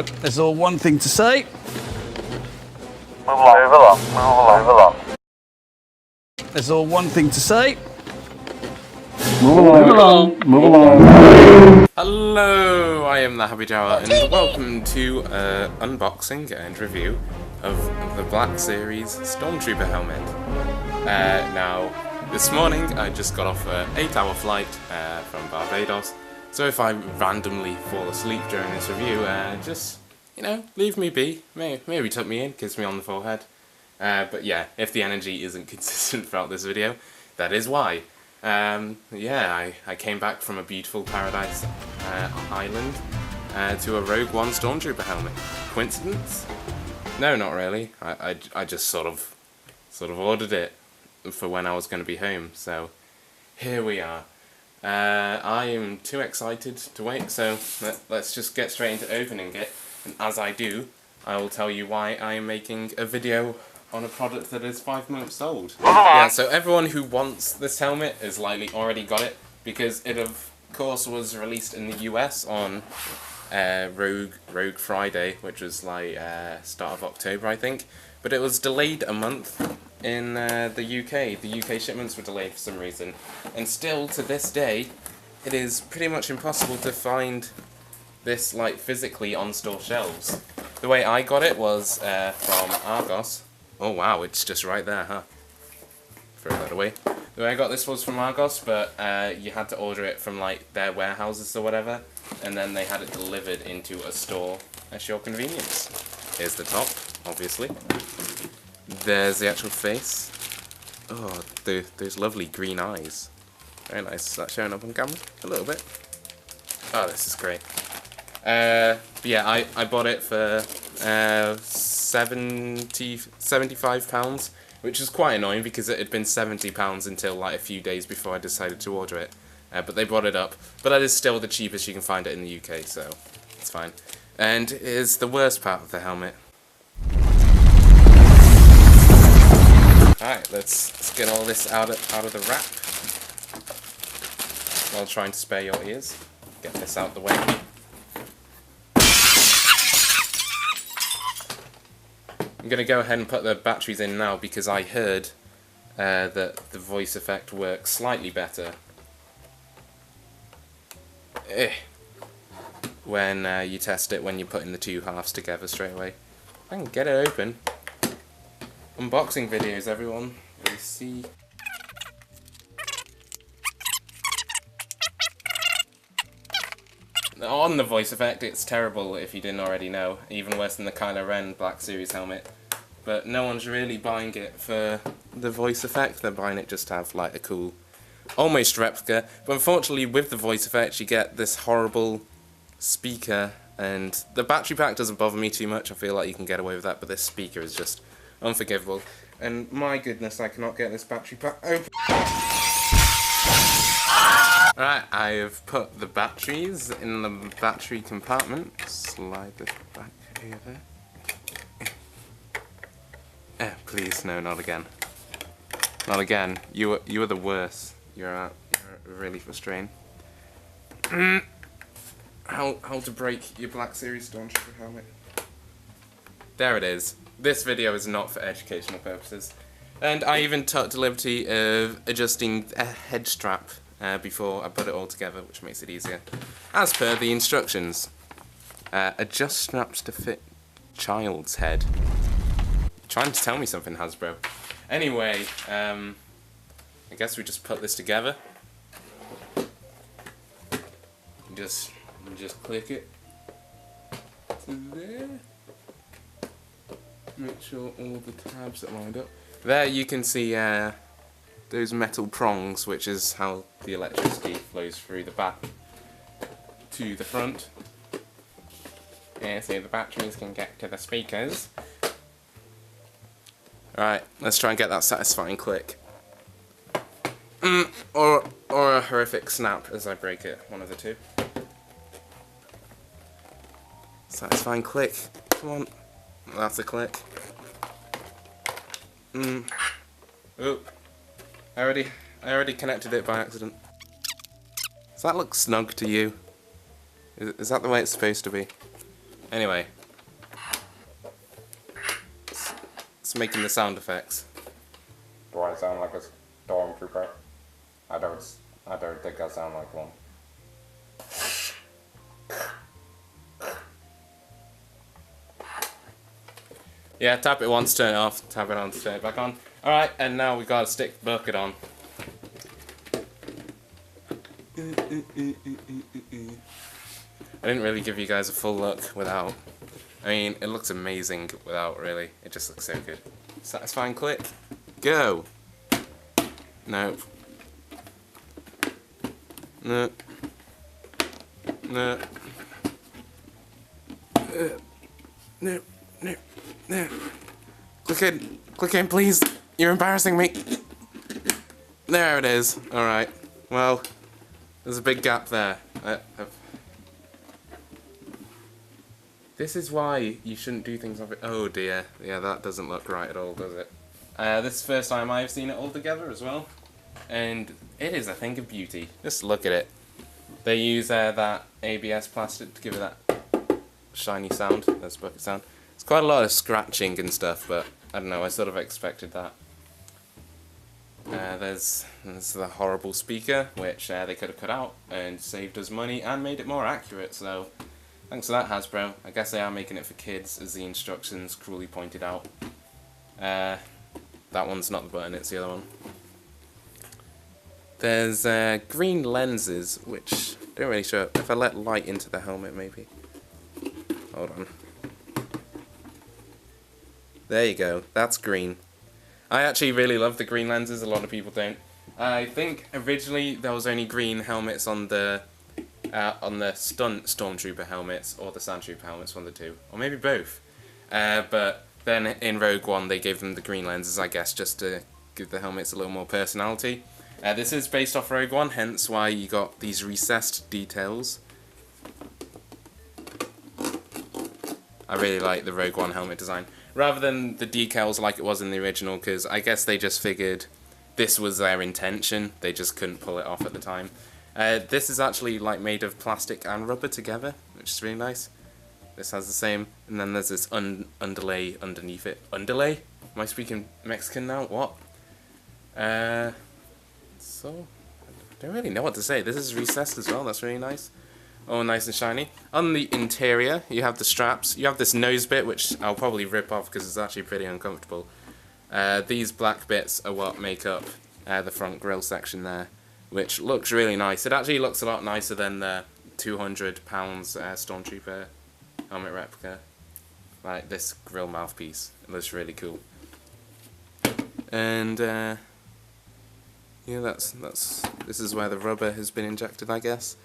There's all one thing to say. Move along. There's all one thing to say. Move along. Hello, I am TheHappyJawah, and welcome to unboxing and review of the Black Series Stormtrooper helmet. Now, this morning I just got off an 8-hour flight from Barbados, so if I randomly fall asleep during this review, just, you know, leave me be. Maybe tuck me in, kiss me on the forehead. But yeah, if the energy isn't consistent throughout this video, that is why. Yeah, I came back from a beautiful paradise island to a Rogue One Stormtrooper helmet. Coincidence? No, not really. I just sort of ordered it for when I was going to be home, so here we are. I am too excited to wait, so let's just get straight into opening it, and as I do, I will tell you why I am making a video on a product that is 5 months old. Yeah, so everyone who wants this helmet has likely already got it, because it of course was released in the US on Rogue Friday, which was like start of October I think, but it was delayed a month in the UK. The UK shipments were delayed for some reason, and still to this day it is pretty much impossible to find this like physically on store shelves. The way I got it was from Argos. Oh wow, it's just right there, huh? Throw that away. The way I got this was from Argos, but you had to order it from like their warehouses or whatever, and then they had it delivered into a store at your convenience. Here's the top, obviously. There's the actual face. Oh, those lovely green eyes. Very nice. Is that showing up on camera? A little bit. Oh, this is great. But yeah, I bought it for £75, which is quite annoying because it had been £70 until like a few days before I decided to order it. But they brought it up. But that is still the cheapest you can find it in the UK, so it's fine. And here's the worst part of the helmet. Alright, let's get all this out of the wrap while trying to spare your ears. Get this out the way. I'm going to go ahead and put the batteries in now because I heard that the voice effect works slightly better when you test it when you're putting the two halves together straight away. I can get it open. Unboxing videos, everyone. Let's see. On the voice effect, it's terrible if you didn't already know. Even worse than the Kylo Ren Black Series helmet. But no one's really buying it for the voice effect. They're buying it just to have like a cool, almost replica. But unfortunately, with the voice effect, you get this horrible speaker. And the battery pack doesn't bother me too much. I feel like you can get away with that. But this speaker is just unforgivable. And my goodness, I cannot get this battery pack open. Alright, I have put the batteries in the battery compartment. Slide this back over. Please, no, not again. Not again. You are the worst. You're really frustrating. How to break your Black Series Stormtrooper helmet. There it is. This video is not for educational purposes. And I even took the liberty of adjusting a head strap before I put it all together, which makes it easier. As per the instructions. Adjust straps to fit child's head. You're trying to tell me something, Hasbro. Anyway, I guess we just put this together. Just click it to there. Make sure all the tabs are lined up. There you can see those metal prongs, which is how the electricity flows through the back to the front. Yeah, so the batteries can get to the speakers. Alright, let's try and get that satisfying click. Or a horrific snap as I break it, one of the two. Satisfying click, come on. That's a click. Oop. I already connected it by accident. Does that look snug to you? Is that the way it's supposed to be? Anyway. It's making the sound effects. Do I sound like a Stormtrooper? I don't think I sound like one. Yeah, tap it once, turn it off, tap it on, turn it back on. Alright, and now we gotta stick the bucket on. I didn't really give you guys a full look without. I mean, it looks amazing without, really. It just looks so good. Satisfying click. Go! Nope. No. No. No. No. No. Click in, please. You're embarrassing me. There it is. Alright. Well, there's a big gap there. This is why you shouldn't do things like it. Oh dear. Yeah, that doesn't look right at all, does it? This is the first time I've seen it all together as well. And it is a thing of beauty. Just look at it. They use that ABS plastic to give it that shiny sound. That's bucket sound. It's quite a lot of scratching and stuff, but I don't know, I sort of expected that. There's the horrible speaker, which they could have cut out and saved us money and made it more accurate, so thanks for that, Hasbro. I guess they are making it for kids, as the instructions cruelly pointed out. That one's not the button, it's the other one. There's green lenses, which don't really show up. If I let light into the helmet, maybe. Hold on. There you go, that's green. I actually really love the green lenses, a lot of people don't. I think originally there was only green helmets on the stunt Stormtrooper helmets or the Sandtrooper helmets, one of the two. Or maybe both. But then in Rogue One they gave them the green lenses, I guess, just to give the helmets a little more personality. This is based off Rogue One, hence why you got these recessed details. I really like the Rogue One helmet design. Rather than the decals like it was in the original, because I guess they just figured this was their intention. They just couldn't pull it off at the time. This is actually like made of plastic and rubber together, which is really nice. This has the same, and then there's this underlay underneath it. Underlay? Am I speaking Mexican now? What? So, I don't really know what to say. This is recessed as well, that's really nice. Oh, nice and shiny. On the interior, you have the straps. You have this nose bit, which I'll probably rip off because it's actually pretty uncomfortable. These black bits are what make up the front grille section there, which looks really nice. It actually looks a lot nicer than the £200 Stormtrooper helmet replica. Like this grille mouthpiece. It looks really cool. And yeah, this is where the rubber has been injected, I guess.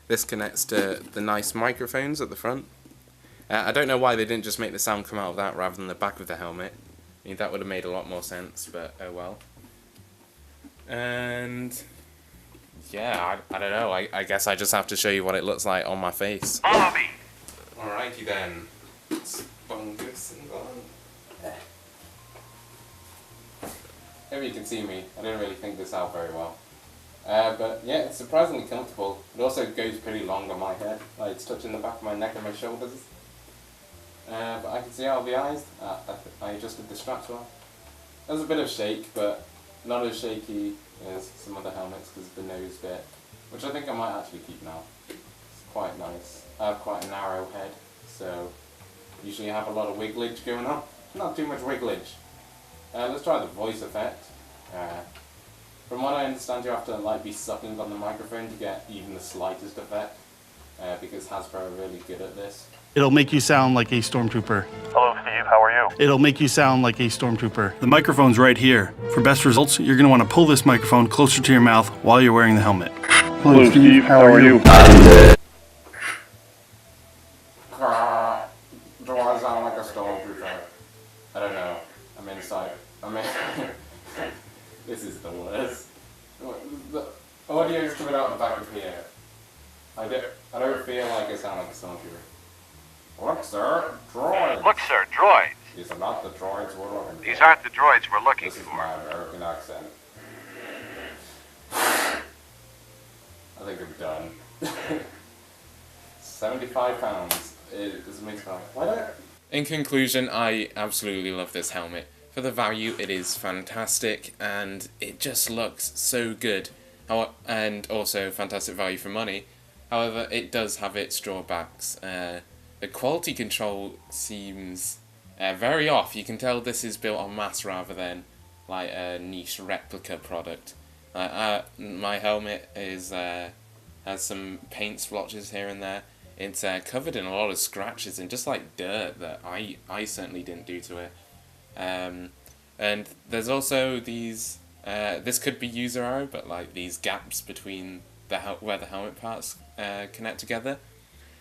This connects to the nice microphones at the front. I don't know why they didn't just make the sound come out of that rather than the back of the helmet. I mean, that would have made a lot more sense, but oh well. And yeah, I don't know. I guess I just have to show you what it looks like on my face. Follow me. Alrighty then. It's fungus and gone. Maybe you can see me. I didn't really think this out very well. But yeah, it's surprisingly comfortable. It also goes pretty long on my head. Like it's touching the back of my neck and my shoulders. But I can see out of the eyes. I adjusted the straps well. There's a bit of shake, but not as shaky as some other helmets because of the nose bit, which I think I might actually keep now. It's quite nice. I have quite a narrow head, so usually I have a lot of wigglage going on. Not too much wigglage. Let's try the voice effect. From what I understand, you have to like be sucking on the microphone to get even the slightest effect, because Hasbro are really good at this. It'll make you sound like a Stormtrooper. Hello, Steve. How are you? It'll make you sound like a Stormtrooper. The microphone's right here. For best results, you're going to want to pull this microphone closer to your mouth while you're wearing the helmet. Hello, Steve. How are you? Do I sound like a Stormtrooper? I don't know. I'm inside. This is the worst. The audio is coming out the back of here. I don't feel like I sound like a Stormtrooper. Look, sir, droids. Look, sir, droids. These are not the droids we're looking for. These aren't the droids we're looking This is for. my American accent. I think I'm done. £75. It doesn't make sense. In conclusion, I absolutely love this helmet. For the value, it is fantastic, and it just looks so good. And also fantastic value for money. However, it does have its drawbacks. The quality control seems very off. You can tell this is built en masse rather than like a niche replica product. My helmet is has some paint splotches here and there. It's covered in a lot of scratches and just like dirt that I certainly didn't do to it. And there's also these, this could be user error, but like these gaps between where the helmet parts connect together.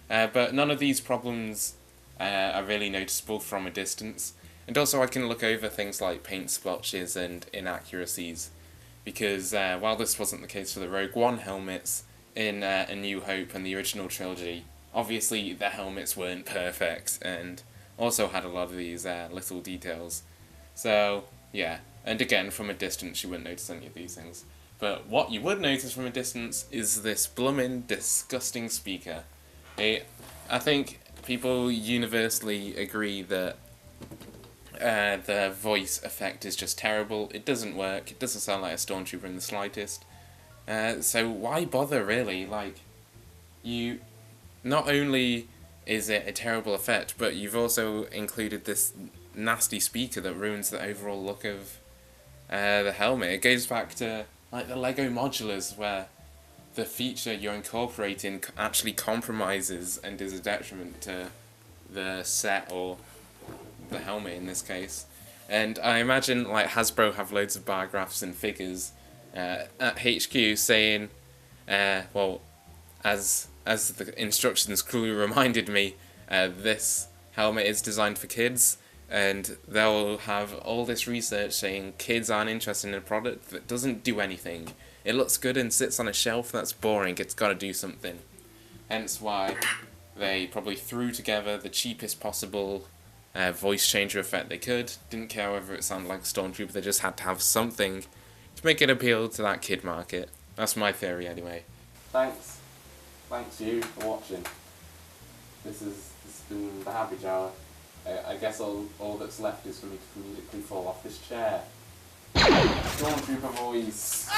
But none of these problems are really noticeable from a distance. And also I can look over things like paint splotches and inaccuracies, because while this wasn't the case for the Rogue One helmets in A New Hope and the original trilogy, obviously the helmets weren't perfect and also had a lot of these little details. So yeah, and again from a distance you wouldn't notice any of these things. But what you would notice from a distance is this bloomin' disgusting speaker. I think people universally agree that the voice effect is just terrible. It doesn't work. It doesn't sound like a Stormtrooper in the slightest. So why bother, really? Like, you... Not only is it a terrible effect, but you've also included this nasty speaker that ruins the overall look of the helmet. It goes back to like the Lego modulars, where the feature you're incorporating actually compromises and is a detriment to the set or the helmet in this case. And I imagine like Hasbro have loads of bar graphs and figures at HQ saying, well, as the instructions clearly reminded me, this helmet is designed for kids, and they'll have all this research saying kids aren't interested in a product that doesn't do anything. It looks good and sits on a shelf, that's boring, it's got to do something. Hence why they probably threw together the cheapest possible voice changer effect they could. Didn't care whether it sounded like a Stormtrooper, they just had to have something to make it appeal to that kid market. That's my theory anyway. Thanks to you for watching. This has been the Happy Jawah. I guess all that's left is for me to comedically fall off this chair. Stormtrooper voice!